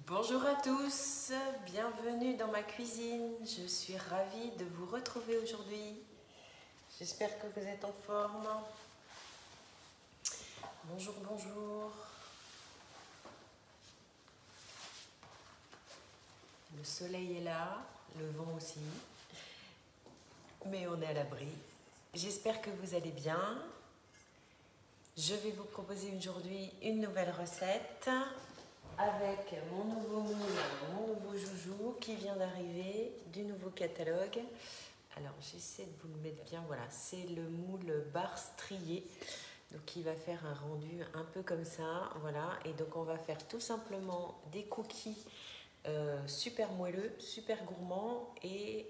Bonjour à tous, bienvenue dans ma cuisine. Je suis ravie de vous retrouver aujourd'hui. J'espère que vous êtes en forme. Bonjour, bonjour. Le soleil est là, le vent aussi, mais on est à l'abri. J'espère que vous allez bien. Je vais vous proposer aujourd'hui une nouvelle recette avec mon nouveau moule, mon nouveau joujou qui vient d'arriver du nouveau catalogue. Alors j'essaie de vous le mettre bien, voilà, c'est le moule bar strié. Donc il va faire un rendu un peu comme ça, voilà. Et donc on va faire tout simplement des cookies super moelleux, super gourmands et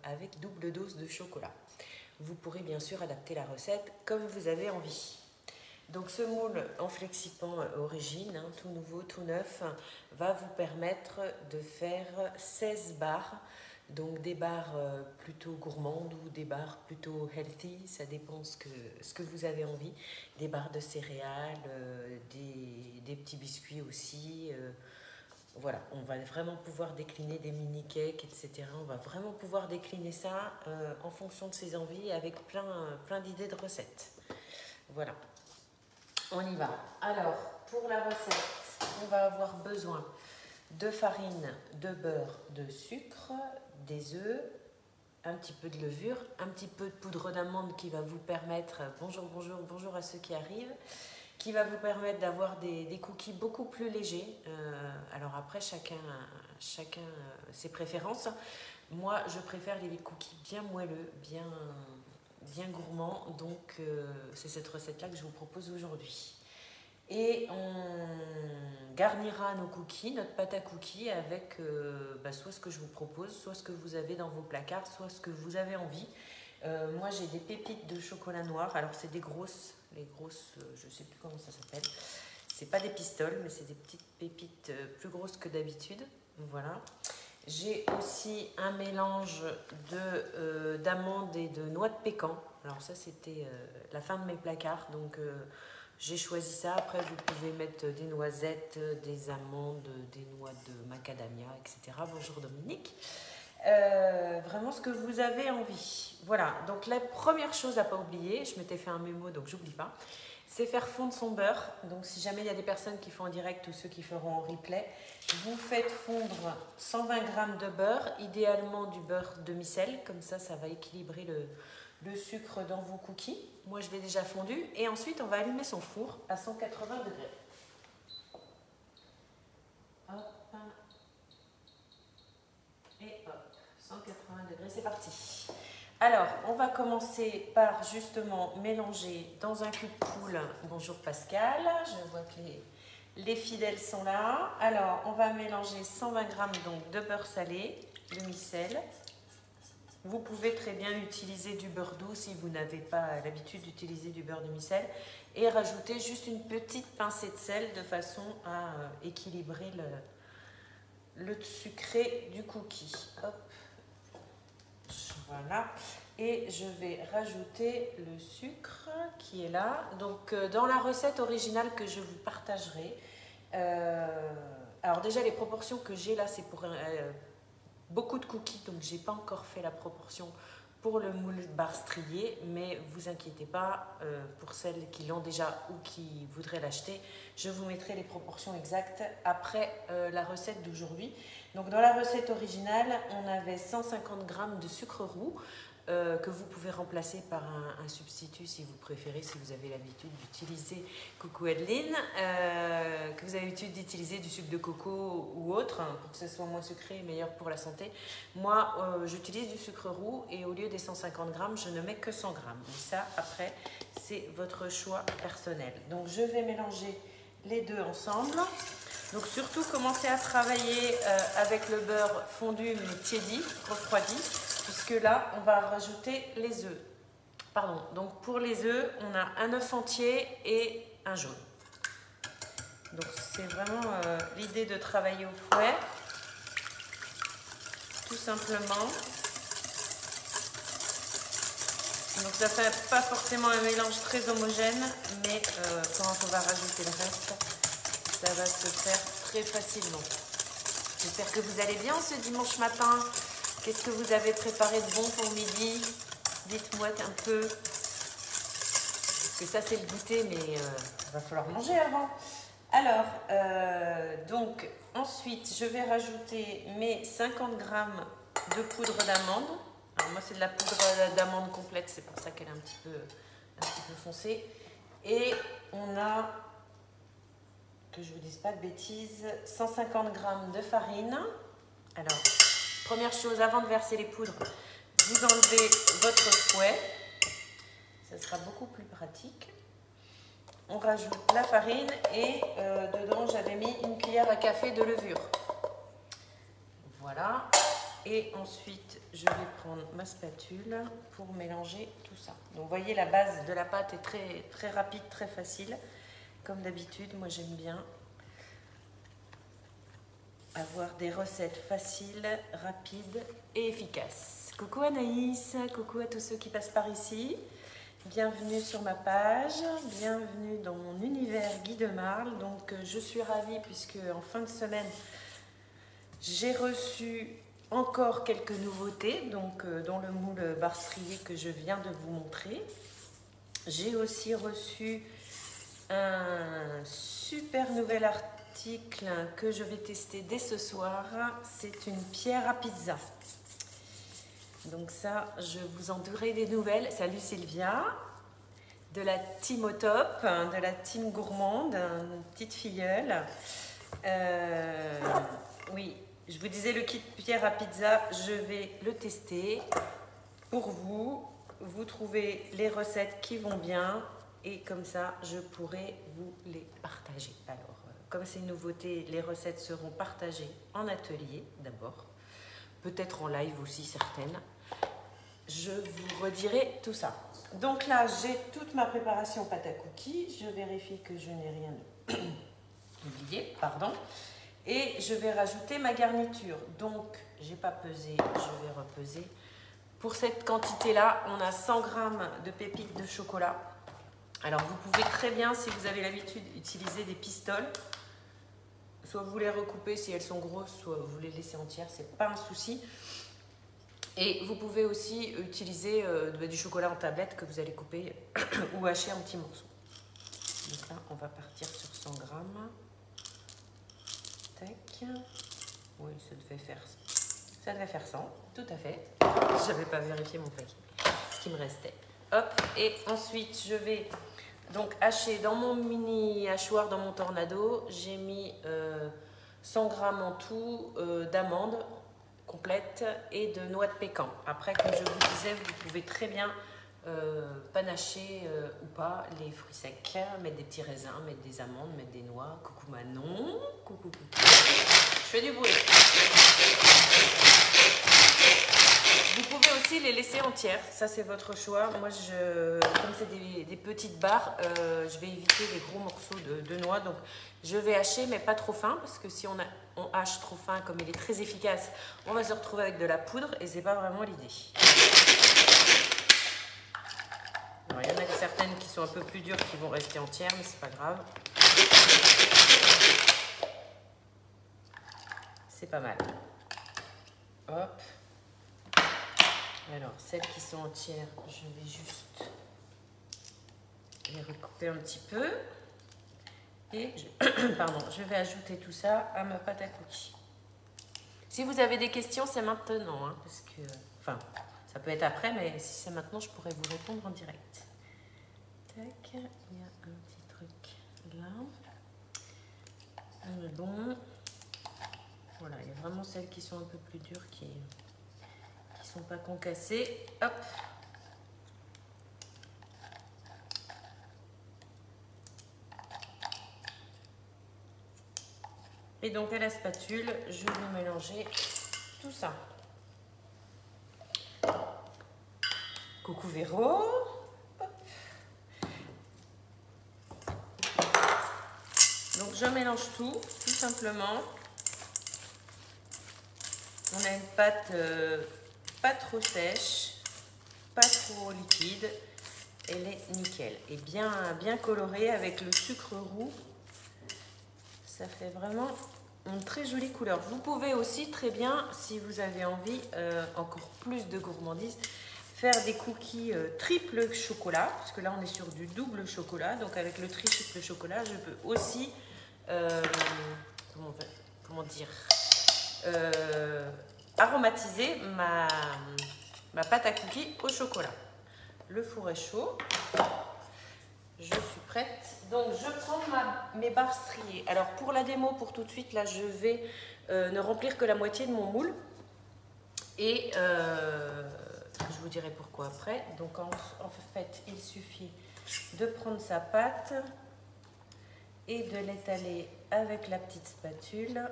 avec double dose de chocolat. Vous pourrez bien sûr adapter la recette comme vous avez envie. Donc ce moule en flexipan origine, tout nouveau, tout neuf, va vous permettre de faire 16 barres. Donc des barres plutôt gourmandes ou des barres plutôt healthy, ça dépend ce que vous avez envie. Des barres de céréales, des petits biscuits aussi. Voilà, on va vraiment pouvoir décliner des mini cakes, etc. On va vraiment pouvoir décliner ça en fonction de ses envies avec plein d'idées de recettes. Voilà. On y va. Alors, pour la recette, on va avoir besoin de farine, de beurre, de sucre, des œufs, un petit peu de levure, un petit peu de poudre d'amande qui va vous permettre, bonjour à ceux qui arrivent, qui va vous permettre d'avoir des cookies beaucoup plus légers. Alors après, chacun ses préférences. Moi, je préfère les cookies bien moelleux, bien gourmand, donc c'est cette recette-là que je vous propose aujourd'hui. Et on garnira nos cookies, notre pâte à cookies avec soit ce que je vous propose, soit ce que vous avez dans vos placards, soit ce que vous avez envie. Moi j'ai des pépites de chocolat noir, alors c'est des grosses, je ne sais plus comment ça s'appelle. C'est pas des pistoles, mais c'est des petites pépites plus grosses que d'habitude. Voilà. J'ai aussi un mélange d'amandes et de noix de pécan. Alors ça c'était la fin de mes placards, donc j'ai choisi ça. Après vous pouvez mettre des noisettes, des amandes, des noix de macadamia, etc. Bonjour Dominique. Vraiment ce que vous avez envie. Voilà, donc la première chose à ne pas oublier, je m'étais fait un mémo donc j'oublie pas, c'est faire fondre son beurre. Donc si jamais il y a des personnes qui font en direct ou ceux qui feront en replay, vous faites fondre 120 g de beurre, idéalement du beurre demi-sel, comme ça va équilibrer le sucre dans vos cookies. Moi je l'ai déjà fondu et ensuite on va allumer son four à 180 degrés. Hop. Et hop, 180 degrés, c'est parti. Alors, on va commencer par justement mélanger dans un cube poule. Bonjour Pascal, je vois que les fidèles sont là. Alors, on va mélanger 120 g donc, de beurre salé, demi-sel. Vous pouvez très bien utiliser du beurre doux si vous n'avez pas l'habitude d'utiliser du beurre demi-sel. Et rajouter juste une petite pincée de sel de façon à équilibrer le sucré du cookie. Hop. Voilà, et je vais rajouter le sucre qui est là. Donc dans la recette originale que je vous partagerai, alors déjà les proportions que j'ai là c'est pour beaucoup de cookies, donc j'ai pas encore fait la proportion pour le moule bar strié, mais vous inquiétez pas, pour celles qui l'ont déjà ou qui voudraient l'acheter, je vous mettrai les proportions exactes après la recette d'aujourd'hui. Donc dans la recette originale, on avait 150 g de sucre roux que vous pouvez remplacer par un substitut si vous préférez, si vous avez l'habitude d'utiliser, coucou Adeline, que vous avez l'habitude d'utiliser du sucre de coco ou autre, pour que ce soit moins sucré et meilleur pour la santé. Moi, j'utilise du sucre roux et au lieu des 150 g, je ne mets que 100 g. Mais ça, après, c'est votre choix personnel. Donc je vais mélanger les deux ensemble. Donc surtout commencez à travailler avec le beurre fondu mais tiédi, refroidi, puisque là on va rajouter les œufs. Pardon, donc pour les œufs, on a un œuf entier et un jaune. Donc c'est vraiment l'idée de travailler au fouet, tout simplement. Donc ça fait pas forcément un mélange très homogène, mais quand on va rajouter le reste, ça va se faire très facilement. J'espère que vous allez bien ce dimanche matin. Qu'est-ce que vous avez préparé de bon pour midi? Dites-moi un peu. Parce que ça, c'est le goûter, mais il va falloir manger avant. Alors, donc, ensuite, je vais rajouter mes 50 grammes de poudre d'amande. Alors, moi, c'est de la poudre d'amande complète, c'est pour ça qu'elle est un petit peu foncée. Et on a, que je ne vous dise pas de bêtises, 150 grammes de farine. Alors, première chose, avant de verser les poudres, vous enlevez votre fouet. Ça sera beaucoup plus pratique. On rajoute la farine et dedans, j'avais mis une cuillère à café de levure. Voilà. Et ensuite, je vais prendre ma spatule pour mélanger tout ça. Donc, vous voyez, la base de la pâte est très, très rapide, très facile. Comme d'habitude, moi, j'aime bien avoir des recettes faciles, rapides et efficaces. Coucou Anaïs, coucou à tous ceux qui passent par ici. Bienvenue sur ma page, bienvenue dans mon univers Guy de Marle. Donc, je suis ravie puisque en fin de semaine, j'ai reçu encore quelques nouveautés, donc dans le moule bar strié que je viens de vous montrer. J'ai aussi reçu un super nouvel article que je vais tester dès ce soir. C'est une pierre à pizza. Donc ça, je vous en dirai des nouvelles. Salut Sylvia, de la team au top, de la team gourmande, une petite filleule. Oui. Je vous disais, le kit pierre à pizza, je vais le tester pour vous. Vous trouvez les recettes qui vont bien et comme ça, je pourrai vous les partager. Alors, comme c'est une nouveauté, les recettes seront partagées en atelier d'abord, peut-être en live aussi certaines. Je vous redirai tout ça. Donc là, j'ai toute ma préparation pâte à cookies. Je vérifie que je n'ai rien oublié, pardon. Et je vais rajouter ma garniture. Donc, j'ai pas pesé, je vais repeser. Pour cette quantité-là, on a 100 g de pépites de chocolat. Alors, vous pouvez très bien, si vous avez l'habitude, utiliser des pistoles. Soit vous les recoupez si elles sont grosses, soit vous les laissez entières, c'est pas un souci. Et vous pouvez aussi utiliser du chocolat en tablette que vous allez couper ou hacher en petits morceaux. Donc là, on va partir sur 100 g. Tac. Oui, ça devait faire 100, tout à fait. Je n'avais pas vérifié mon paquet, ce qui me restait. Hop, et ensuite je vais donc hacher dans mon mini hachoir, dans mon tornado. J'ai mis 100 g en tout d'amandes complètes et de noix de pécan. Après, comme je vous disais, vous pouvez très bien panacher ou pas les fruits secs, mettre des petits raisins, mettre des amandes, mettre des noix. Coucou Manon, coucou. Je fais du bruit. Vous pouvez aussi les laisser entières, ça c'est votre choix. Moi, comme c'est des petites barres, je vais éviter les gros morceaux de noix. Donc, je vais hacher, mais pas trop fin, parce que si on hache trop fin, comme il est très efficace, on va se retrouver avec de la poudre et c'est pas vraiment l'idée. Il y en a certaines qui sont un peu plus dures qui vont rester entières, mais c'est pas grave. C'est pas mal. Hop. Alors, celles qui sont entières, je vais juste les recouper un petit peu. Et je vais ajouter tout ça à ma pâte à cookies. Si vous avez des questions, c'est maintenant. Hein, parce que, enfin, ça peut être après, mais si c'est maintenant, je pourrais vous répondre en direct. Tac, il y a un petit truc là. On est bon. Voilà, il y a vraiment celles qui sont un peu plus dures qui sont pas concassées. Hop. Et donc à la spatule, je vais mélanger tout ça. Coucou Véro. Donc je mélange tout simplement. On a une pâte pas trop sèche, pas trop liquide. Elle est nickel et bien colorée avec le sucre roux. Ça fait vraiment une très jolie couleur. Vous pouvez aussi très bien, si vous avez envie, encore plus de gourmandise, faire des cookies triple chocolat, parce que là on est sur du double chocolat, donc avec le triple chocolat, je peux aussi, comment dire, aromatiser ma pâte à cookies au chocolat. Le four est chaud, je suis prête. Donc je prends mes barres striées. Alors pour la démo, pour tout de suite, là je vais ne remplir que la moitié de mon moule. Et je vous dirai pourquoi après. Donc en fait, il suffit de prendre sa pâte et de l'étaler avec la petite spatule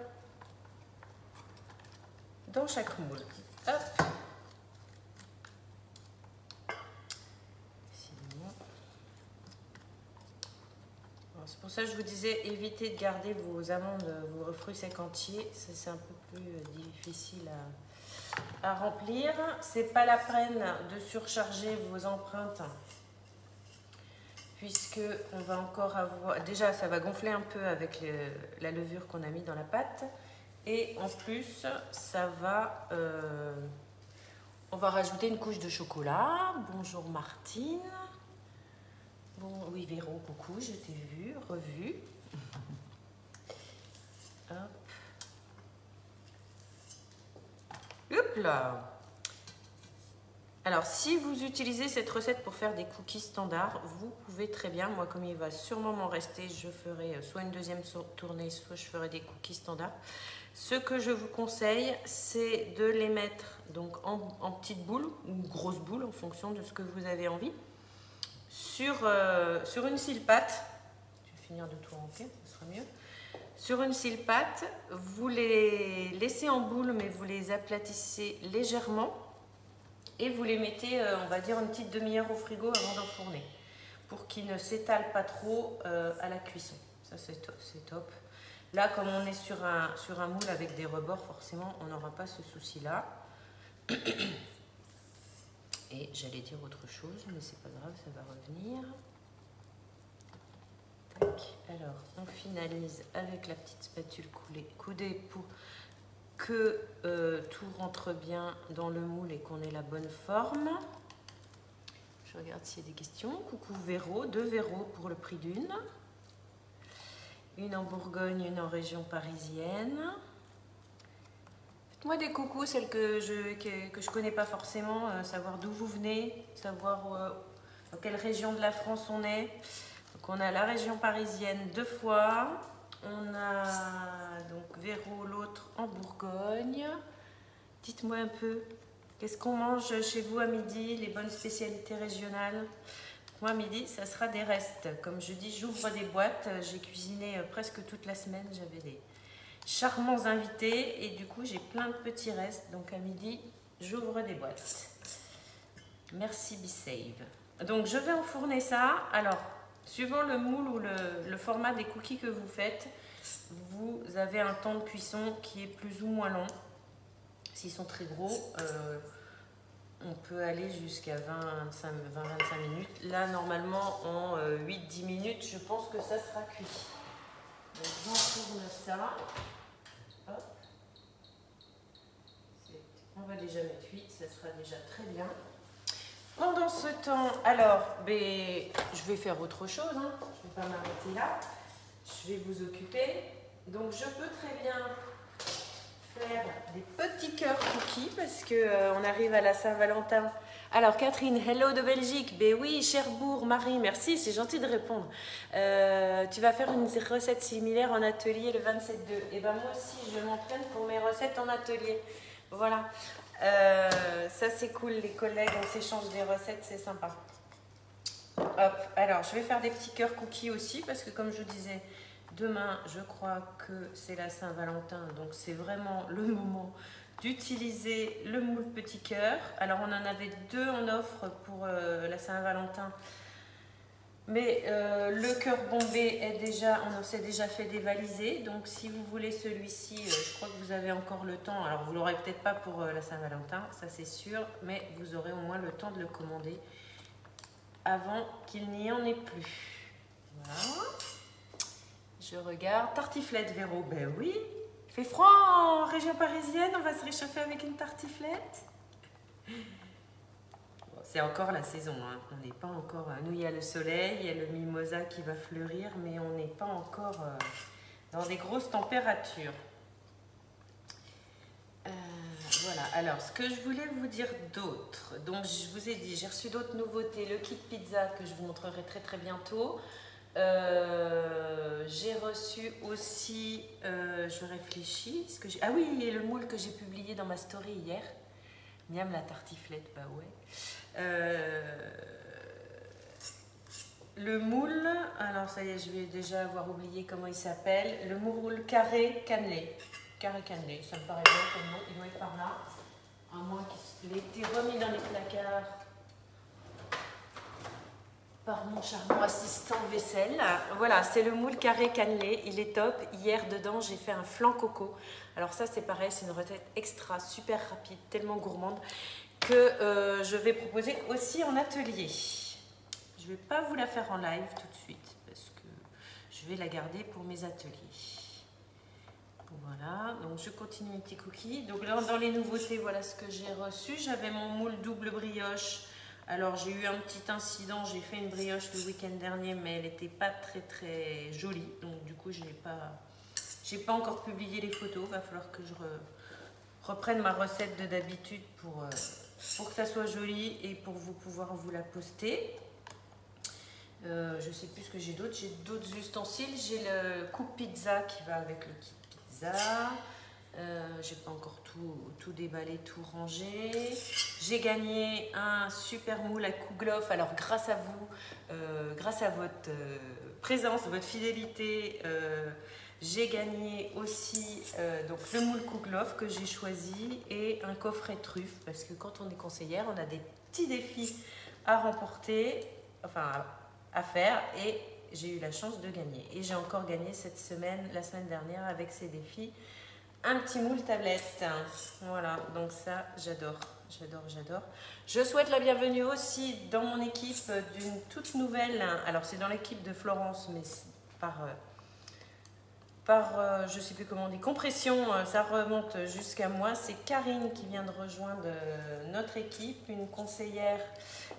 dans chaque moule. Hop. C'est pour ça que je vous disais, évitez de garder vos amandes, vos fruits secs entiers. C'est un peu plus difficile à remplir. C'est pas la peine de surcharger vos empreintes, puisque on va encore avoir... Déjà, ça va gonfler un peu avec la levure qu'on a mis dans la pâte. Et en plus, ça va... on va rajouter une couche de chocolat. Bonjour Martine. Bon, oui, Véro, coucou, je t'ai vu, revu. Hop. Hop là. Alors, si vous utilisez cette recette pour faire des cookies standards, vous pouvez très bien, moi comme il va sûrement m'en rester, je ferai soit une deuxième tournée, soit je ferai des cookies standards. Ce que je vous conseille, c'est de les mettre donc en petites boules ou grosses boules en fonction de ce que vous avez envie. Sur une sile-pâte, je vais finir de tout remplir, ce sera mieux. Sur une sile-pâte, vous les laissez en boule, mais vous les aplatissez légèrement et vous les mettez, on va dire, une petite demi-heure au frigo avant d'enfourner pour qu'ils ne s'étalent pas trop à la cuisson. Ça, c'est top. Là, comme on est sur un moule avec des rebords, forcément, on n'aura pas ce souci-là. Et j'allais dire autre chose, mais c'est pas grave, ça va revenir. Tac. Alors, on finalise avec la petite spatule coudée pour que tout rentre bien dans le moule et qu'on ait la bonne forme. Je regarde s'il y a des questions. Coucou Véro, 2 Véro pour le prix d'une. Une en Bourgogne, une en région parisienne. Moi des coucous, celles que je connais pas forcément, savoir d'où vous venez, savoir dans quelle région de la France on est. Donc on a la région parisienne 2 fois, on a donc Véro, l'autre en Bourgogne. Dites-moi un peu, qu'est-ce qu'on mange chez vous à midi, les bonnes spécialités régionales? Moi à midi, ça sera des restes. Comme je dis, j'ouvre des boîtes, j'ai cuisiné presque toute la semaine, j'avais des charmants invités et du coup j'ai plein de petits restes, donc à midi j'ouvre des boîtes. Merci BeSave. Donc je vais enfourner ça. Alors suivant le moule ou le format des cookies que vous faites, vous avez un temps de cuisson qui est plus ou moins long. S'ils sont très gros, on peut aller jusqu'à 20-25 minutes. Là normalement en 8-10 minutes je pense que ça sera cuit. Donc j'enfourne ça. Hop. On va déjà mettre 8, ça sera déjà très bien. Pendant ce temps, alors, je vais faire autre chose, hein. Je ne vais pas m'arrêter là. Je vais vous occuper. Donc je peux très bien faire des petits cœurs cookies parce qu'on arrive à la Saint-Valentin. Alors Catherine, hello de Belgique. Ben oui, Cherbourg, Marie, merci, c'est gentil de répondre. Tu vas faire une recette similaire en atelier le 27-2. Et ben moi aussi, je m'entraîne pour mes recettes en atelier. Voilà. Ça c'est cool, les collègues, on s'échange des recettes, c'est sympa. Hop, alors je vais faire des petits cœurs cookies aussi parce que comme je disais, demain je crois que c'est la Saint-Valentin, donc c'est vraiment le moment d'utiliser le moule petit cœur. Alors on en avait 2 en offre pour la Saint-Valentin, mais le cœur bombé est déjà, on s'est déjà fait dévaliser, donc si vous voulez celui-ci, je crois que vous avez encore le temps. Alors vous l'aurez peut-être pas pour la Saint-Valentin, ça c'est sûr, mais vous aurez au moins le temps de le commander avant qu'il n'y en ait plus. Voilà. Je regarde. Tartiflette Véro, ben oui. fait froid en région parisienne, on va se réchauffer avec une tartiflette. Bon, c'est encore la saison, hein. On n'est pas encore... Nous, il y a le soleil, il y a le mimosa qui va fleurir, mais on n'est pas encore dans des grosses températures. Voilà, alors ce que je voulais vous dire d'autre, donc je vous ai dit, j'ai reçu d'autres nouveautés, le kit pizza que je vous montrerai très bientôt. J'ai reçu aussi, je réfléchis, ah oui, et le moule que j'ai publié dans ma story hier. Miam la tartiflette, bah ouais. Le moule, alors ça y est, je vais déjà avoir oublié comment il s'appelle. Le moule carré cannelé. Carré cannelé, ça me paraît bien comme nom, il doit être par là. À moins qu'il ait été remis dans les placards par mon charmant assistant vaisselle. Voilà, c'est le moule carré cannelé, il est top. Hier, dedans, j'ai fait un flan coco. Alors ça, c'est pareil, c'est une recette extra, super rapide, tellement gourmande, que je vais proposer aussi en atelier. Je ne vais pas vous la faire en live tout de suite, parce que je vais la garder pour mes ateliers. Voilà, donc je continue mes petits cookies. Donc là, dans les nouveautés, voilà ce que j'ai reçu. J'avais mon moule double brioche. Alors j'ai eu un petit incident, j'ai fait une brioche le week-end dernier, mais elle n'était pas très jolie. Donc du coup, je n'ai pas encore publié les photos. Il va falloir que je reprenne ma recette de d'habitude pour que ça soit joli et pour pouvoir vous la poster. Je ne sais plus ce que j'ai d'autre. J'ai d'autres ustensiles. J'ai le coupe pizza qui va avec le kit pizza. J'ai pas encore tout déballé, tout rangé. J'ai gagné un super moule à Kouglof. Alors grâce à vous, grâce à votre présence, votre fidélité, j'ai gagné aussi donc le moule Kouglof que j'ai choisi et un coffret truffe, parce que quand on est conseillère, on a des petits défis à remporter, enfin à faire, et j'ai eu la chance de gagner. Et j'ai encore gagné la semaine dernière avec ces défis, un petit moule tablette. Voilà, donc ça, j'adore. Je souhaite la bienvenue aussi dans mon équipe d'une toute nouvelle, alors c'est dans l'équipe de Florence, mais par je ne sais plus comment on dit, compression, ça remonte jusqu'à moi. C'est Karine qui vient de rejoindre notre équipe, une conseillère,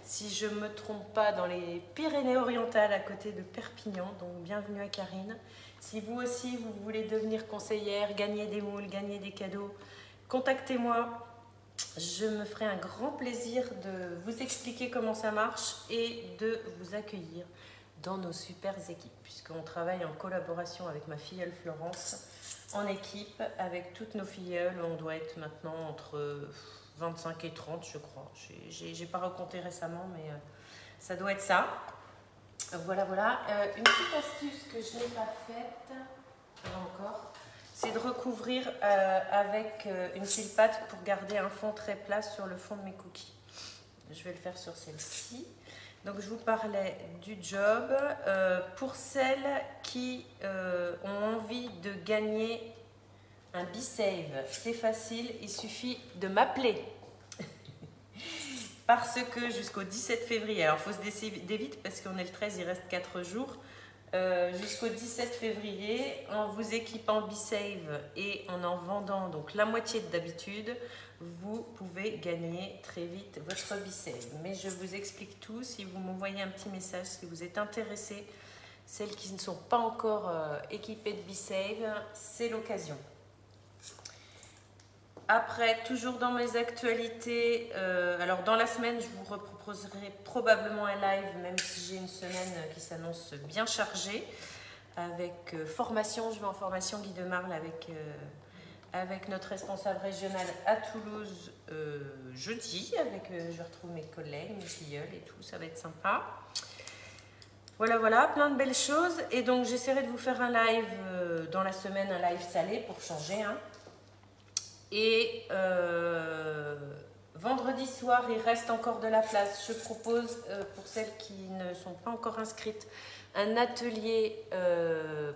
si je ne me trompe pas, dans les Pyrénées-Orientales à côté de Perpignan. Donc bienvenue à Karine. Si vous aussi vous voulez devenir conseillère, gagner des moules, gagner des cadeaux, contactez-moi. Je me ferai un grand plaisir de vous expliquer comment ça marche et de vous accueillir dans nos super équipes, puisqu'on travaille en collaboration avec ma filleule Florence, en équipe avec toutes nos filleules. On doit être maintenant entre 25 et 30, je crois. J'ai pas recompté récemment, mais ça doit être ça. Voilà. Une petite astuce que je n'ai pas faite encore, c'est de recouvrir avec une fil pâte pour garder un fond très plat sur le fond de mes cookies. Je vais le faire sur celle-ci. Donc je vous parlais du job. Pour celles qui ont envie de gagner un B-Save, c'est facile, il suffit de m'appeler. Parce que jusqu'au 17 février, alors il faut se décider vite parce qu'on est le 13, il reste 4 jours. Jusqu'au 17 février, en vous équipant B-Save et en vendant donc la moitié d'habitude, vous pouvez gagner très vite votre B-Save. Mais je vous explique tout. Si vous m'envoyez un petit message, si vous êtes intéressés, celles qui ne sont pas encore équipées de B-Save, c'est l'occasion. Après, toujours dans mes actualités, alors dans la semaine, je vous reproposerai probablement un live, même si j'ai une semaine qui s'annonce bien chargée, avec formation. Je vais en formation Guy de Marle avec notre responsable régional à Toulouse jeudi. Je retrouve mes collègues, mes filleuls et tout, ça va être sympa. Voilà, plein de belles choses. Et donc j'essaierai de vous faire un live dans la semaine, un live salé pour changer, hein. Et vendredi soir, il reste encore de la place. Je propose, pour celles qui ne sont pas encore inscrites, un atelier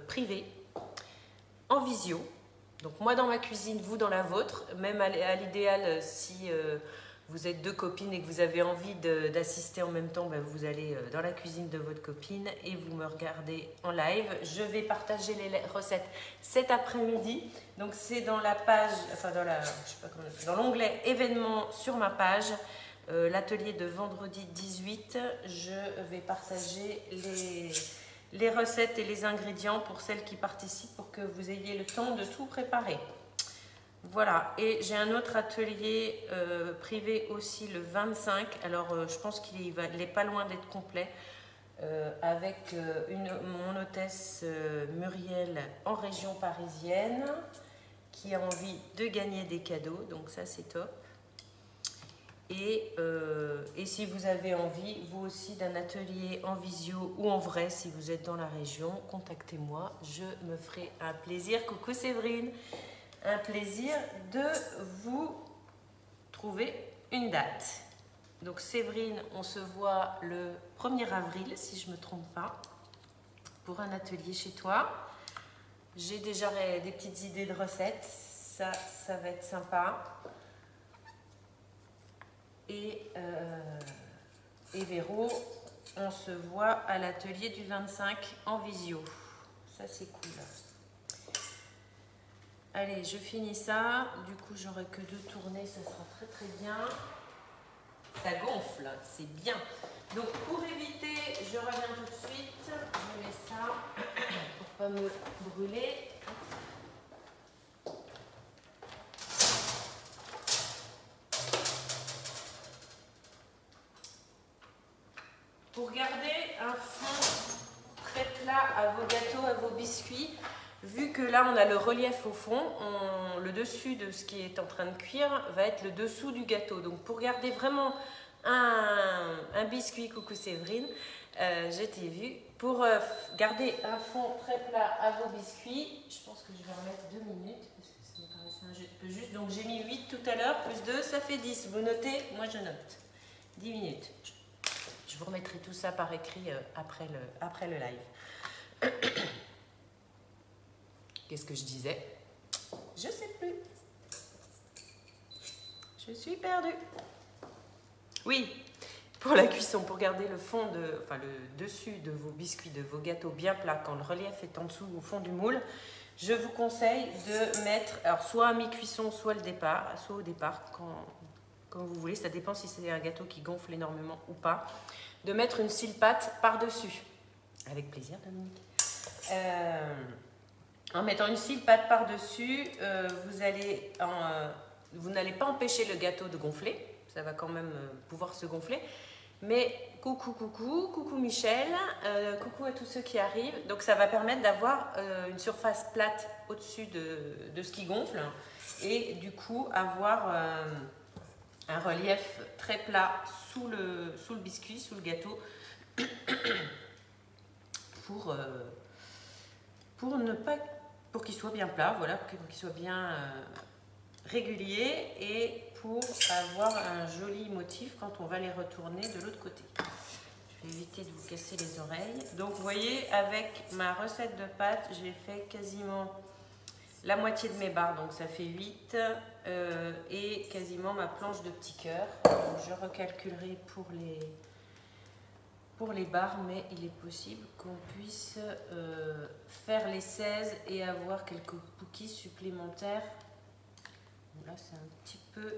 privé en visio. Donc moi dans ma cuisine, vous dans la vôtre. Même à l'idéal, si vous êtes deux copines et que vous avez envie d'assister en même temps, ben vous allez dans la cuisine de votre copine et vous me regardez en live. Je vais partager les recettes cet après-midi. Donc c'est dans la page, enfin dans la, je sais pas comment, dans l'onglet événements sur ma page, l'atelier de vendredi 18. Je vais partager les recettes et les ingrédients pour celles qui participent pour que vous ayez le temps de tout préparer. Voilà, et j'ai un autre atelier privé aussi le 25. Alors je pense qu'il n'est pas loin d'être complet avec mon hôtesse Muriel en région parisienne qui a envie de gagner des cadeaux, donc ça c'est top. Et si vous avez envie, vous aussi, d'un atelier en visio ou en vrai, si vous êtes dans la région, contactez-moi, je me ferai un plaisir. Coucou Séverine, un plaisir de vous trouver une date. Donc Séverine, on se voit le 1er avril, si je ne me trompe pas, pour un atelier chez toi. J'ai déjà des petites idées de recettes, ça va être sympa. Et Véro, on se voit à l'atelier du 25 en visio. Ça, c'est cool. Allez, je finis ça. Du coup, j'aurai que 2 tournées, ça sera très très bien. Ça gonfle, c'est bien. Donc, pour éviter, je reviens tout de suite. Je mets ça pour pas me brûler. Pour garder un fond très plat à vos gâteaux, à vos biscuits, vu que là on a le relief au fond, le dessus de ce qui est en train de cuire va être le dessous du gâteau. Donc pour garder vraiment un biscuit, coucou Séverine, je t'ai vu, pour garder un fond très plat à vos biscuits, je pense que je vais remettre 2 minutes, parce que ça me paraissait un peu juste. Donc j'ai mis 8 tout à l'heure, plus 2, ça fait 10. Vous notez? Moi je note. 10 minutes. Je vous remettrai tout ça par écrit après le live. Qu'est-ce que je disais? Je ne sais plus. Je suis perdue. Oui, pour la cuisson, pour garder le dessus de vos biscuits, de vos gâteaux bien plats, quand le relief est en dessous au fond du moule, je vous conseille de mettre, alors soit à mi-cuisson, soit au départ, quand vous voulez, ça dépend si c'est un gâteau qui gonfle énormément ou pas, de mettre une sile-pâte par-dessus. Avec plaisir, Dominique. En mettant une sile-pâte par-dessus, vous n'allez pas empêcher le gâteau de gonfler, ça va quand même pouvoir se gonfler, mais coucou Michel, coucou à tous ceux qui arrivent, donc ça va permettre d'avoir une surface plate au-dessus de ce qui gonfle, et du coup avoir un relief très plat sous le biscuit, sous le gâteau, pour qu'il soit bien plat, voilà, pour qu'il soit bien régulier et pour avoir un joli motif quand on va les retourner de l'autre côté. Je vais éviter de vous casser les oreilles. Donc vous voyez, avec ma recette de pâtes, j'ai fait quasiment la moitié de mes barres, donc ça fait 8, et quasiment ma planche de petits cœurs. Je recalculerai pour les barres, mais il est possible qu'on puisse faire les 16 et avoir quelques cookies supplémentaires. Là, c'est un petit peu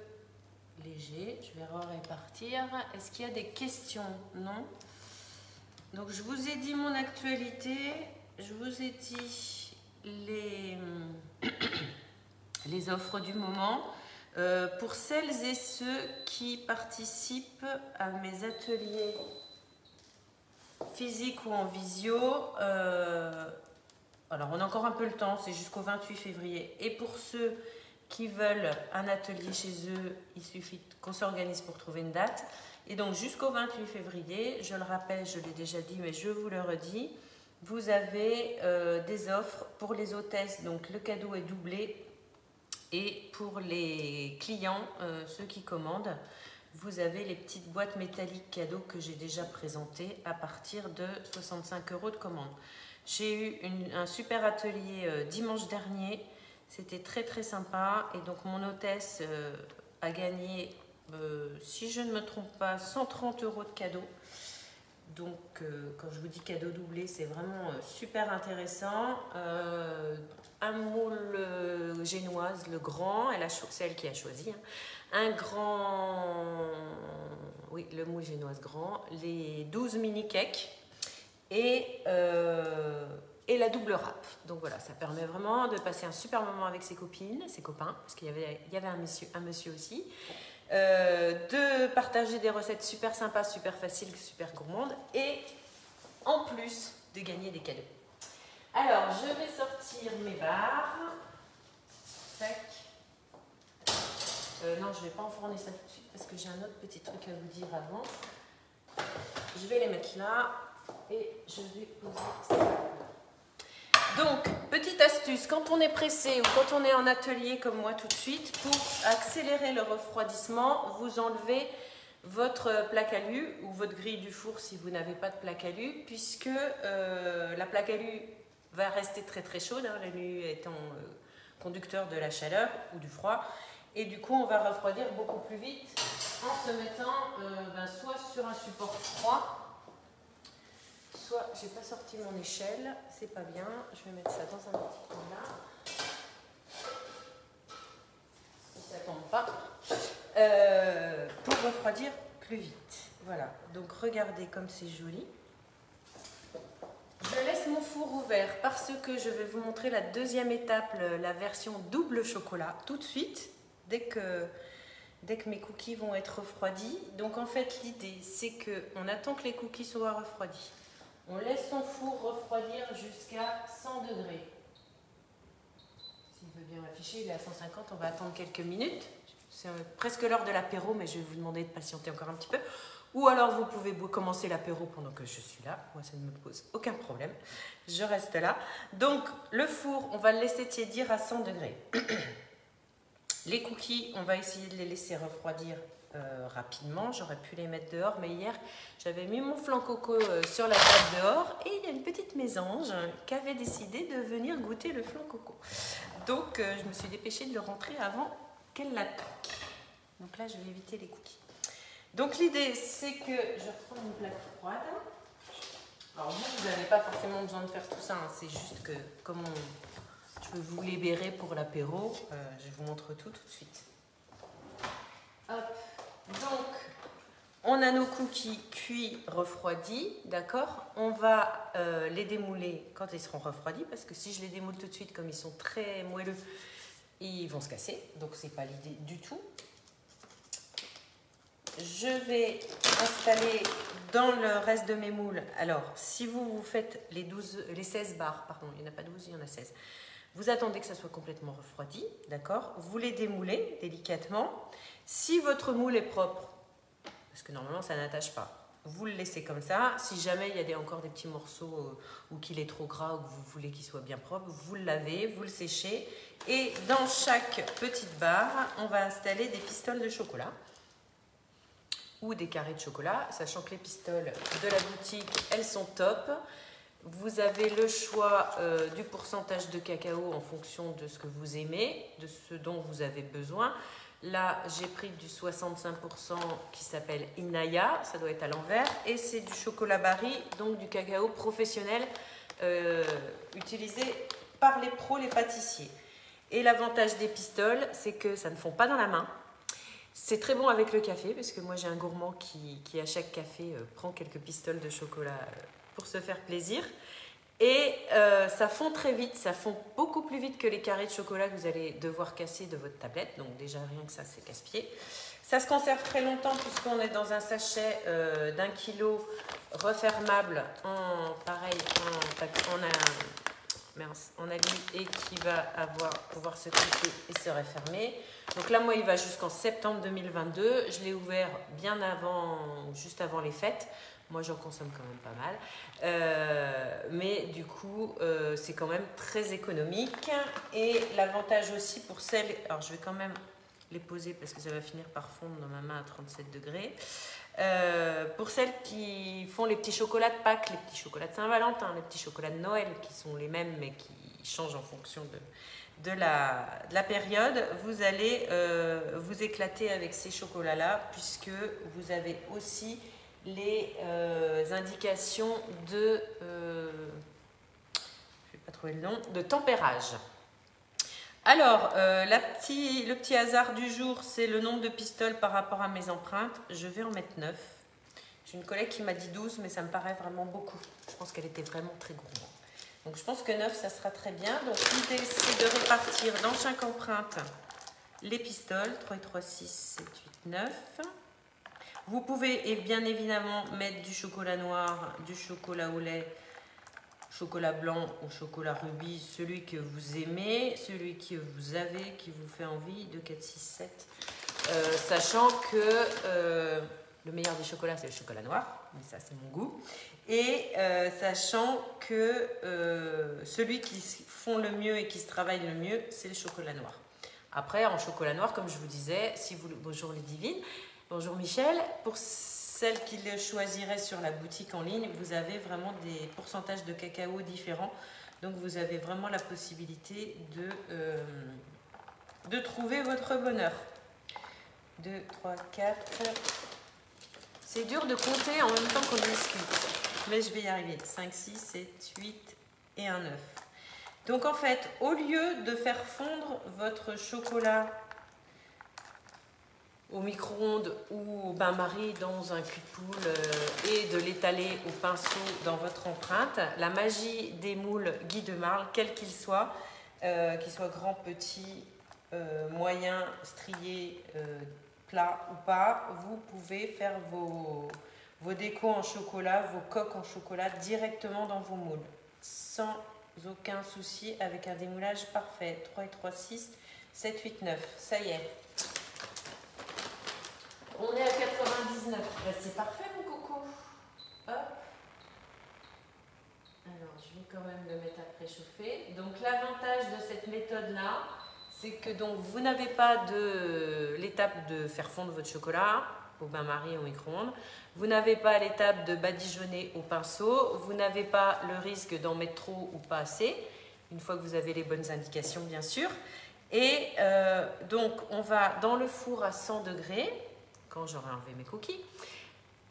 léger. Je vais répartir. Est-ce qu'il y a des questions? Non. Donc, je vous ai dit mon actualité. Je vous ai dit les offres du moment. Pour celles et ceux qui participent à mes ateliers physiques ou en visio, alors on a encore un peu le temps, c'est jusqu'au 28 février. Et pour ceux qui veulent un atelier chez eux, il suffit qu'on s'organise pour trouver une date. Et donc jusqu'au 28 février, je le rappelle, je l'ai déjà dit, mais je vous le redis, vous avez des offres pour les hôtesses, donc le cadeau est doublé. Et pour les clients, ceux qui commandent, vous avez les petites boîtes métalliques cadeaux que j'ai déjà présentées à partir de 65 € de commande. J'ai eu un super atelier dimanche dernier. C'était très très sympa et donc mon hôtesse a gagné si je ne me trompe pas, 130 € de cadeau. Donc, quand je vous dis cadeau doublé, c'est vraiment super intéressant. Un moule génoise, le grand, c'est elle qui a choisi. Hein. Un grand, oui, le moule génoise grand, les 12 mini cakes et la double râpe. Donc voilà, ça permet vraiment de passer un super moment avec ses copines, ses copains, parce qu'il y avait un monsieur aussi. De partager des recettes super sympas, super faciles, super gourmandes et en plus de gagner des cadeaux. Alors, je vais sortir mes barres. Tac. Non, je ne vais pas enfourner ça tout de suite parce que j'ai un autre petit truc à vous dire avant. Je vais les mettre là et je vais poser ça là. Donc, petite astuce, quand on est pressé ou quand on est en atelier comme moi tout de suite, pour accélérer le refroidissement, vous enlevez votre plaque alu ou votre grille du four si vous n'avez pas de plaque alu, puisque la plaque alu va rester très très chaude, hein, l'alu étant conducteur de la chaleur ou du froid, et du coup on va refroidir beaucoup plus vite en se mettant soit sur un support froid, soit, j'ai pas sorti mon échelle, c'est pas bien, je vais mettre ça dans un petit coin là, si ça tombe pas, pour refroidir plus vite. Voilà, donc regardez comme c'est joli. Je laisse mon four ouvert parce que je vais vous montrer la deuxième étape, la version double chocolat, tout de suite, dès que mes cookies vont être refroidis. Donc en fait l'idée c'est qu'on attend que les cookies soient refroidis. On laisse son four refroidir jusqu'à 100 degrés. S'il veut bien m'afficher, il est à 150, on va attendre quelques minutes. C'est presque l'heure de l'apéro, mais je vais vous demander de patienter encore un petit peu. Ou alors vous pouvez commencer l'apéro pendant que je suis là. Moi, ça ne me pose aucun problème. Je reste là. Donc, le four, on va le laisser tiédir à 100 degrés. Les cookies, on va essayer de les laisser refroidir rapidement. J'aurais pu les mettre dehors, mais hier j'avais mis mon flan coco sur la table dehors et il y a une petite mésange qui avait décidé de venir goûter le flan coco. Donc je me suis dépêchée de le rentrer avant qu'elle l'attaque. Donc là je vais éviter les cookies. Donc l'idée c'est que je reprends une plaque froide. Alors vous n'avez pas forcément besoin de faire tout ça, hein. C'est juste que comme je veux vous libérer pour l'apéro, je vous montre tout de suite. Hop. Donc, on a nos cookies cuits, refroidis, d'accord? On va les démouler quand ils seront refroidis, parce que si je les démoule tout de suite, comme ils sont très moelleux, ils vont se casser. Donc, c'est pas l'idée du tout. Je vais installer dans le reste de mes moules. Alors, si vous faites les 16 barres, pardon, il n'y en a pas 12, il y en a 16. Vous attendez que ça soit complètement refroidi, d'accord? Vous les démoulez délicatement. Si votre moule est propre, parce que normalement ça n'attache pas, vous le laissez comme ça. Si jamais il y a encore des petits morceaux ou qu'il est trop gras ou que vous voulez qu'il soit bien propre, vous le lavez, vous le séchez. Et dans chaque petite barre, on va installer des pistoles de chocolat ou des carrés de chocolat, sachant que les pistoles de la boutique, elles sont top. Vous avez le choix du pourcentage de cacao en fonction de ce que vous aimez, de ce dont vous avez besoin. Là, j'ai pris du 65% qui s'appelle Inaya, ça doit être à l'envers, et c'est du chocolat Barry, donc du cacao professionnel utilisé par les pros, les pâtissiers. Et l'avantage des pistoles, c'est que ça ne fond pas dans la main. C'est très bon avec le café, parce que moi j'ai un gourmand qui à chaque café prend quelques pistoles de chocolat pour se faire plaisir. Et ça fond très vite, ça fond beaucoup plus vite que les carrés de chocolat que vous allez devoir casser de votre tablette. Donc déjà rien que ça, c'est casse-pied. Ça se conserve très longtemps puisqu'on est dans un sachet d'1 kg refermable en alu et qui va pouvoir se clipper et se refermer. Donc là, moi, il va jusqu'en septembre 2022. Je l'ai ouvert bien avant, juste avant les fêtes. Moi, j'en consomme quand même pas mal. Mais du coup, c'est quand même très économique. Et l'avantage aussi pour celles... Alors, je vais quand même les poser parce que ça va finir par fondre dans ma main à 37 degrés. Pour celles qui font les petits chocolats de Pâques, les petits chocolats de Saint-Valentin, les petits chocolats de Noël, qui sont les mêmes mais change en fonction de la période. Vous allez vous éclater avec ces chocolats-là, puisque vous avez aussi les indications de, je vais pas trouver le nom, de tempérage. Alors, le petit hasard du jour, c'est le nombre de pistoles par rapport à mes empreintes. Je vais en mettre 9. J'ai une collègue qui m'a dit 12, mais ça me paraît vraiment beaucoup. Je pense qu'elle était vraiment très gourmande. Donc, je pense que 9, ça sera très bien. Donc, l'idée, c'est de répartir dans chaque empreinte les pistoles. 3 et 3, 6, 7, 8, 9. Vous pouvez bien évidemment mettre du chocolat noir, du chocolat au lait, chocolat blanc ou chocolat rubis, celui que vous aimez, celui que vous avez, qui vous fait envie, 2, 4, 6, 7. Sachant que le meilleur des chocolats, c'est le chocolat noir, mais ça, c'est mon goût. Et sachant que celui qui fond le mieux et qui se travaille le mieux, c'est le chocolat noir. Après, en chocolat noir, comme je vous disais, si vous, bonjour les divines, bonjour Michel, pour celles qui le choisiraient sur la boutique en ligne, vous avez vraiment des pourcentages de cacao différents. Donc, vous avez vraiment la possibilité de trouver votre bonheur. 2, 3, 4. C'est dur de compter en même temps qu'on discute. Mais je vais y arriver. 5, 6, 7, 8 et un 9. Donc, en fait, au lieu de faire fondre votre chocolat au micro-ondes ou au bain-marie dans un cul de poule et de l'étaler au pinceau dans votre empreinte, la magie des moules Guy de Marle, quels qu'ils soient grands, petits, moyens, striés, plats ou pas, vous pouvez faire vos décos en chocolat, vos coques en chocolat directement dans vos moules, sans aucun souci, avec un démoulage parfait. 3 et 3, 6, 7, 8, 9. Ça y est. On est à 99. Ben, c'est parfait, mon coco. Hop. Alors, je vais quand même le mettre à préchauffer. Donc, l'avantage de cette méthode-là, c'est que donc, vous n'avez pas l'étape de faire fondre votre chocolat au bain-marie au micro-ondes. Vous n'avez pas l'étape de badigeonner au pinceau. Vous n'avez pas le risque d'en mettre trop ou pas assez, une fois que vous avez les bonnes indications, bien sûr. Et donc, on va dans le four à 100 degrés. Quand j'aurai enlevé mes cookies,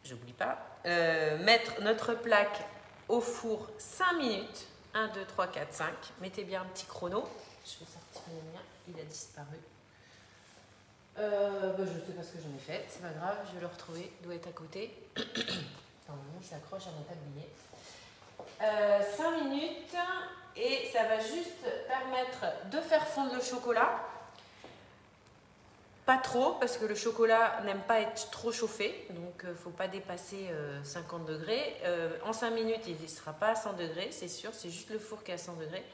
j'oublie pas, mettre notre plaque au four 5 minutes, 1, 2, 3, 4, 5, mettez bien un petit chrono, je vais sortir le mien, il a disparu, je ne sais pas ce que j'en ai fait, c'est pas grave, je vais le retrouver, il doit être à côté, normalement je l'accroche à mon tablier, 5 minutes, et ça va juste permettre de faire fondre le chocolat. Pas trop, parce que le chocolat n'aime pas être trop chauffé, donc il ne faut pas dépasser 50 degrés. En 5 minutes, il ne sera pas à 100 degrés, c'est sûr, c'est juste le four qui est à 100 degrés.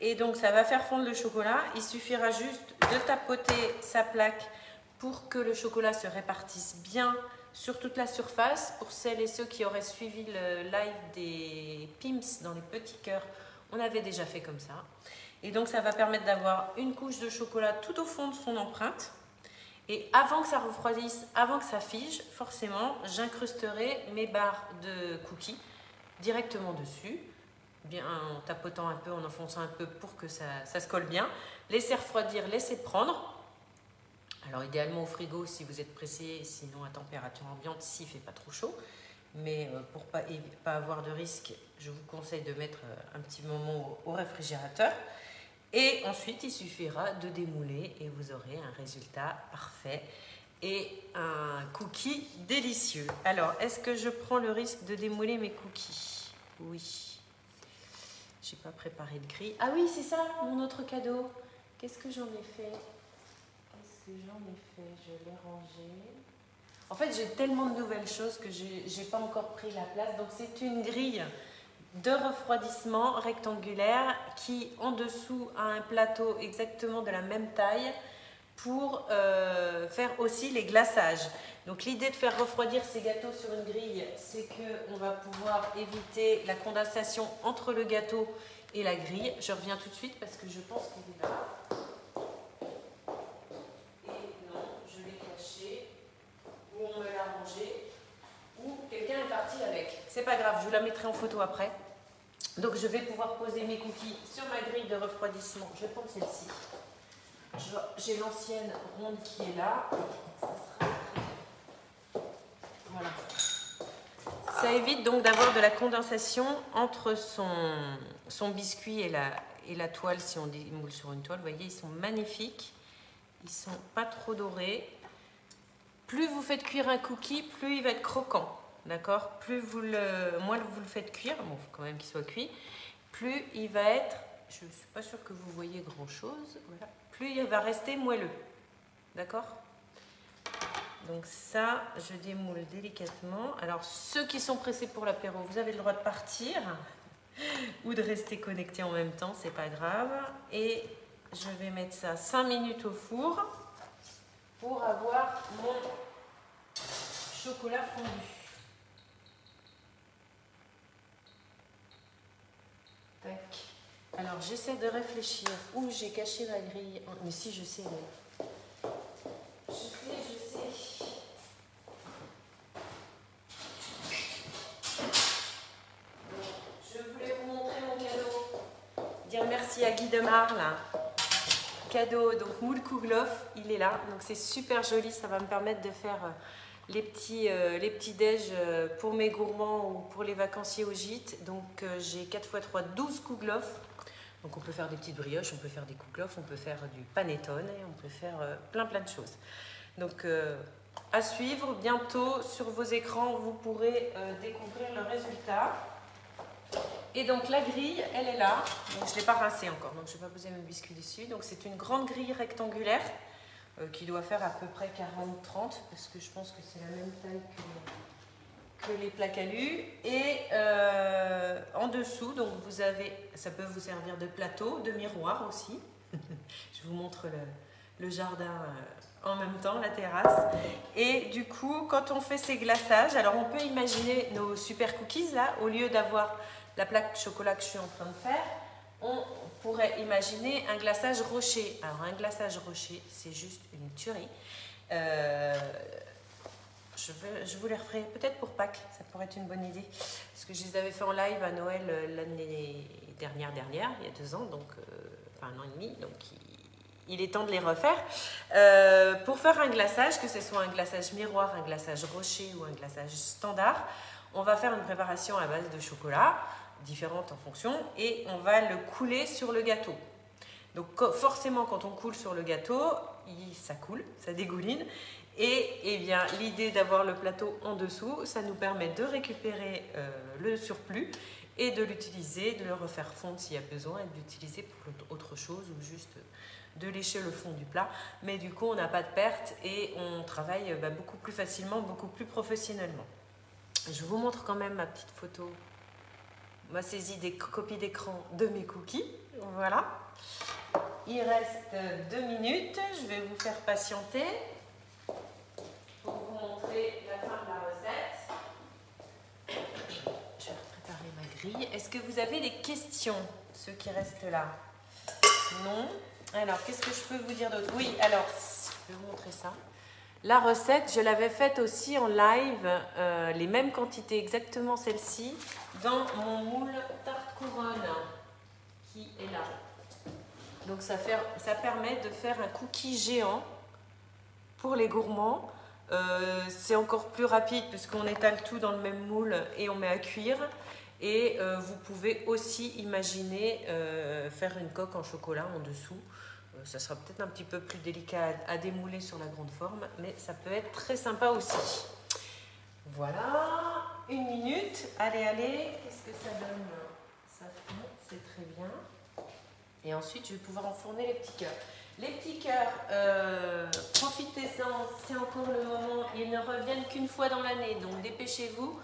Et donc, ça va faire fondre le chocolat. Il suffira juste de tapoter sa plaque pour que le chocolat se répartisse bien sur toute la surface. Pour celles et ceux qui auraient suivi le live des Pimps dans les petits cœurs, on avait déjà fait comme ça. Et donc, ça va permettre d'avoir une couche de chocolat tout au fond de son empreinte. Et avant que ça refroidisse, avant que ça fige, forcément, j'incrusterai mes barres de cookies directement dessus, bien en tapotant un peu, en enfonçant un peu pour que ça se colle bien. Laissez refroidir, laissez prendre. Alors idéalement au frigo si vous êtes pressé, sinon à température ambiante s'il ne fait pas trop chaud. Mais pour pas avoir de risque, je vous conseille de mettre un petit moment au réfrigérateur. Et ensuite, il suffira de démouler et vous aurez un résultat parfait et un cookie délicieux. Alors, est-ce que je prends le risque de démouler mes cookies? Oui. J'ai pas préparé de grille. Ah oui, c'est ça, mon autre cadeau. Qu'est-ce que j'en ai fait? Qu'est-ce que j'en ai fait? Je l'ai rangé. En fait, j'ai tellement de nouvelles choses que j'ai pas encore pris la place. Donc, c'est une grille de refroidissement rectangulaire qui en dessous a un plateau exactement de la même taille pour faire aussi les glaçages. Donc l'idée de faire refroidir ces gâteaux sur une grille, c'est qu'on va pouvoir éviter la condensation entre le gâteau et la grille. Je reviens tout de suite parce que je pense qu'il est là. Et non, je l'ai caché, ou on me l'a rangé, ou quelqu'un est parti avec. C'est pas grave, je vous la mettrai en photo après. Donc je vais pouvoir poser mes cookies sur ma grille de refroidissement. Je vais prendre celle-ci. J'ai l'ancienne ronde qui est là. Voilà. Ça évite donc d'avoir de la condensation entre son biscuit et la toile. Si on démoule sur une toile, vous voyez, ils sont magnifiques. Ils sont pas trop dorés. Plus vous faites cuire un cookie, plus il va être croquant. D'accord? Moins vous le faites cuire, bon, il faut quand même qu'il soit cuit, plus il va être, je ne suis pas sûre que vous voyez grand chose, voilà, plus il va rester moelleux. D'accord? Donc ça, je démoule délicatement. Alors ceux qui sont pressés pour l'apéro, vous avez le droit de partir ou de rester connectés en même temps, c'est pas grave. Et je vais mettre ça 5 minutes au four pour avoir mon chocolat fondu. Tac. Alors j'essaie de réfléchir où j'ai caché ma grille. Mais si, je sais. Je sais. Je voulais vous montrer mon cadeau. Dire merci à Guy Demar là. Cadeau, donc moule Kouglof, il est là. Donc c'est super joli, ça va me permettre de faire les petits déj pour mes gourmands ou pour les vacanciers au gîte. Donc j'ai 4 x 3, 12 Kouglof. Donc on peut faire des petites brioches, on peut faire des Kouglof, on peut faire du panettone, et on peut faire plein de choses. Donc à suivre, bientôt sur vos écrans, vous pourrez découvrir le résultat. Et donc la grille, elle est là. Donc, je ne l'ai pas rincée encore, donc je ne vais pas poser mes biscuits dessus. Donc c'est une grande grille rectangulaire qui doit faire à peu près 40-30 parce que je pense que c'est la même taille que les plaques alu. Et en dessous, donc vous avez, ça peut vous servir de plateau, de miroir aussi. Je vous montre le jardin en même temps, la terrasse. Et du coup, quand on fait ces glaçages, alors on peut imaginer nos super cookies là, au lieu d'avoir la plaque chocolat que je suis en train de faire, on pourrait imaginer un glaçage rocher. Alors un glaçage rocher, c'est juste une tuerie. Je vous les referai peut-être pour Pâques, ça pourrait être une bonne idée. Parce que je les avais fait en live à Noël l'année dernière, il y a 2 ans, donc, enfin 1 an et demi, donc il est temps de les refaire. Pour faire un glaçage, que ce soit un glaçage miroir, un glaçage rocher ou un glaçage standard, on va faire une préparation à base de chocolat, différente en fonction, et on va le couler sur le gâteau. Donc forcément, quand on coule sur le gâteau, ça coule, ça dégouline. Et eh bien, l'idée d'avoir le plateau en dessous, ça nous permet de récupérer le surplus et de l'utiliser, de le refaire fondre s'il y a besoin et de l'utiliser pour autre chose ou juste de lécher le fond du plat. Mais du coup, on n'a pas de perte et on travaille beaucoup plus facilement, beaucoup plus professionnellement. Je vous montre quand même ma petite photo, ma saisie des copies d'écran de mes cookies. Voilà. Il reste 2 minutes. Je vais vous faire patienter pour vous montrer la fin de la recette. Je vais préparer ma grille. Est-ce que vous avez des questions, ceux qui restent là? Non. Alors, qu'est-ce que je peux vous dire d'autre? Oui, alors, je vais vous montrer ça. La recette, je l'avais faite aussi en live, les mêmes quantités, exactement celle-ci, dans mon moule tarte couronne, qui est là. Donc ça permet de faire un cookie géant pour les gourmands. C'est encore plus rapide puisqu'on étale tout dans le même moule et on met à cuire. Et vous pouvez aussi imaginer faire une coque en chocolat en dessous. Ça sera peut-être un petit peu plus délicat à démouler sur la grande forme, mais ça peut être très sympa aussi. Voilà, 1 minute. Allez, qu'est-ce que ça donne? Ça fond, c'est très bien. Et ensuite, je vais pouvoir enfourner les petits cœurs. Les petits cœurs, profitez-en, c'est encore le moment. Ils ne reviennent qu'une fois dans l'année, donc dépêchez-vous.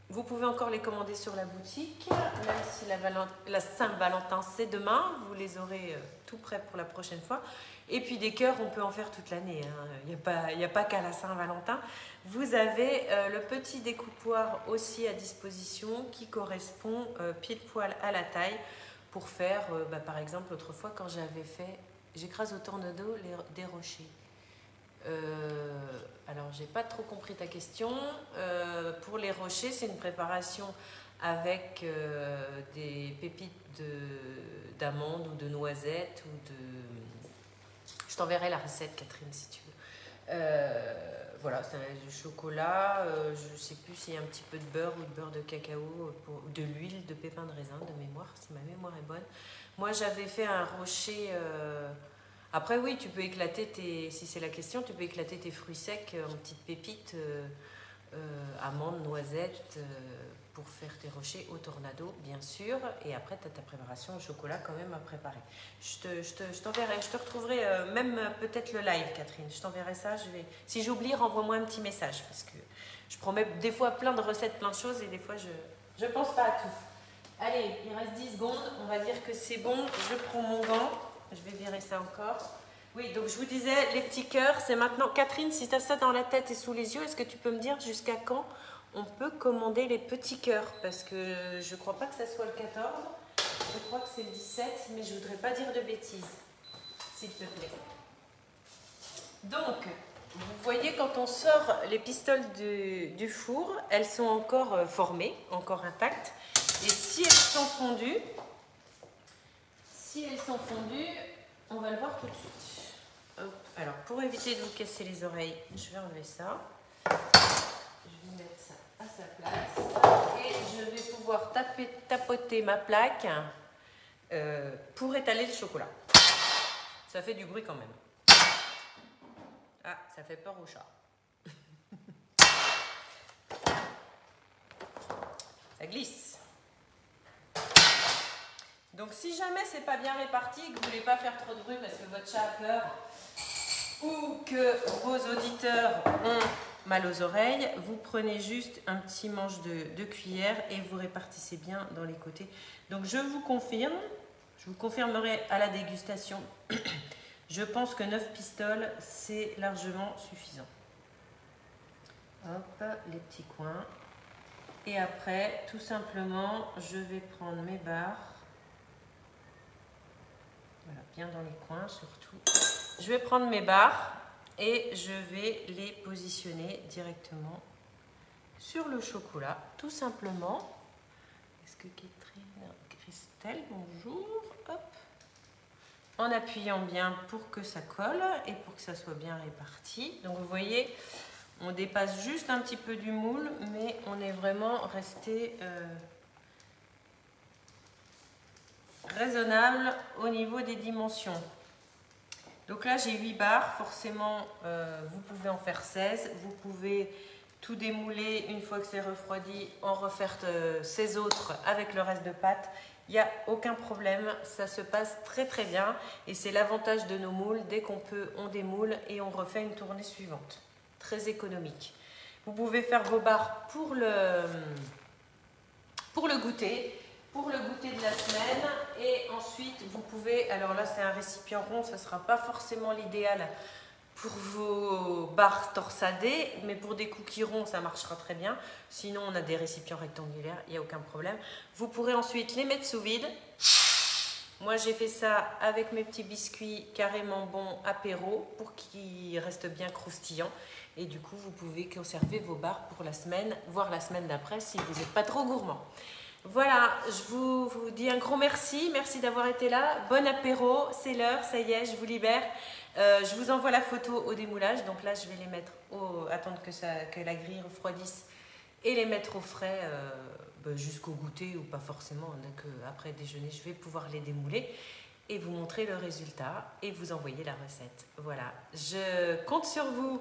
Vous pouvez encore les commander sur la boutique, même si la Saint-Valentin c'est demain, vous les aurez tout prêts pour la prochaine fois. Et puis des cœurs, on peut en faire toute l'année, hein. Il n'y a pas qu'à la Saint-Valentin. Vous avez le petit découpoir aussi à disposition qui correspond pile poil à la taille pour faire, par exemple, autrefois quand j'avais fait, j'écrase au tornado des rochers. Alors, j'ai pas trop compris ta question. Pour les rochers, c'est une préparation avec des pépites d'amandes ou de noisettes ou de... Je t'enverrai la recette, Catherine, si tu veux. Voilà, c'est du chocolat. Je sais plus s'il y a un petit peu de beurre ou de beurre de cacao, de l'huile de pépins de raisin, de mémoire, si ma mémoire est bonne. Moi, j'avais fait un rocher... Après, oui, tu peux éclater si c'est la question, tu peux éclater tes fruits secs en petites pépites, amandes, noisettes, pour faire tes rochers au tornado, bien sûr. Et après, tu as ta préparation au chocolat quand même à préparer. Je t'enverrai, je te retrouverai même peut-être le live, Catherine. Je t'enverrai ça. Si j'oublie, renvoie-moi un petit message, parce que je promets des fois plein de recettes, plein de choses, et des fois, je pense pas à tout. Allez, il reste 10 secondes. On va dire que c'est bon. Je prends mon gant. Je vais virer ça encore. Oui, donc je vous disais, les petits cœurs, c'est maintenant. Catherine, si tu as ça dans la tête et sous les yeux, est-ce que tu peux me dire jusqu'à quand on peut commander les petits cœurs? Parce que je ne crois pas que ça soit le 14. Je crois que c'est le 17, mais je ne voudrais pas dire de bêtises, s'il te plaît. Donc, vous voyez, quand on sort les pistoles du four, elles sont encore formées, encore intactes. Et si elles sont fondues, on va le voir tout de suite. Hop. Alors, pour éviter de vous casser les oreilles, je vais enlever ça. Je vais mettre ça à sa place. Et je vais pouvoir tapoter ma plaque pour étaler le chocolat. Ça fait du bruit quand même. Ah, ça fait peur au chat. Ça glisse. Donc si jamais c'est pas bien réparti, que vous voulez pas faire trop de bruit parce que votre chat a peur ou que vos auditeurs ont mal aux oreilles, vous prenez juste un petit manche de cuillère et vous répartissez bien dans les côtés. Donc je vous confirmerai à la dégustation, je pense que 9 pistoles c'est largement suffisant. Hop, les petits coins. Et après, tout simplement, je vais prendre mes barres. Voilà, bien dans les coins surtout. Je vais prendre mes barres et je vais les positionner directement sur le chocolat, tout simplement. Est-ce que Christelle, bonjour. Hop. En appuyant bien pour que ça colle et pour que ça soit bien réparti. Donc vous voyez, on dépasse juste un petit peu du moule, mais on est vraiment resté raisonnable au niveau des dimensions. Donc là j'ai 8 barres, forcément vous pouvez en faire 16, vous pouvez tout démouler une fois que c'est refroidi, en refaire 16 autres avec le reste de pâte. Il n'y a aucun problème, ça se passe très très bien et c'est l'avantage de nos moules, dès qu'on peut on démoule et on refait une tournée suivante. Très économique. Vous pouvez faire vos barres pour le goûter de la semaine et ensuite vous pouvez, alors là c'est un récipient rond, ça ne sera pas forcément l'idéal pour vos barres torsadées, mais pour des cookies ronds ça marchera très bien. Sinon on a des récipients rectangulaires, il n'y a aucun problème. Vous pourrez ensuite les mettre sous vide. Moi j'ai fait ça avec mes petits biscuits carrément bons apéro pour qu'ils restent bien croustillants. Et du coup vous pouvez conserver vos barres pour la semaine, voire la semaine d'après si vous n'êtes pas trop gourmand. Voilà, je vous dis un gros merci. Merci d'avoir été là. Bon apéro, c'est l'heure, ça y est, je vous libère. Je vous envoie la photo au démoulage. Donc là, je vais les mettre attendre que la grille refroidisse et les mettre au frais jusqu'au goûter ou pas forcément. Donc après déjeuner, je vais pouvoir les démouler et vous montrer le résultat et vous envoyer la recette. Voilà, je compte sur vous.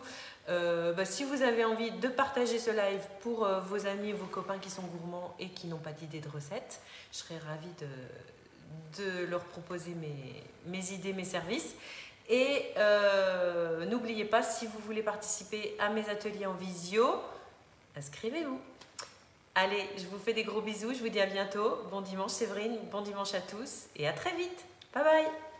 Si vous avez envie de partager ce live pour vos amis, vos copains qui sont gourmands et qui n'ont pas d'idée de recette, je serais ravie de leur proposer mes idées, mes services. Et n'oubliez pas, si vous voulez participer à mes ateliers en visio, inscrivez-vous. Allez, je vous fais des gros bisous, je vous dis à bientôt. Bon dimanche Séverine, bon dimanche à tous et à très vite. Bye bye.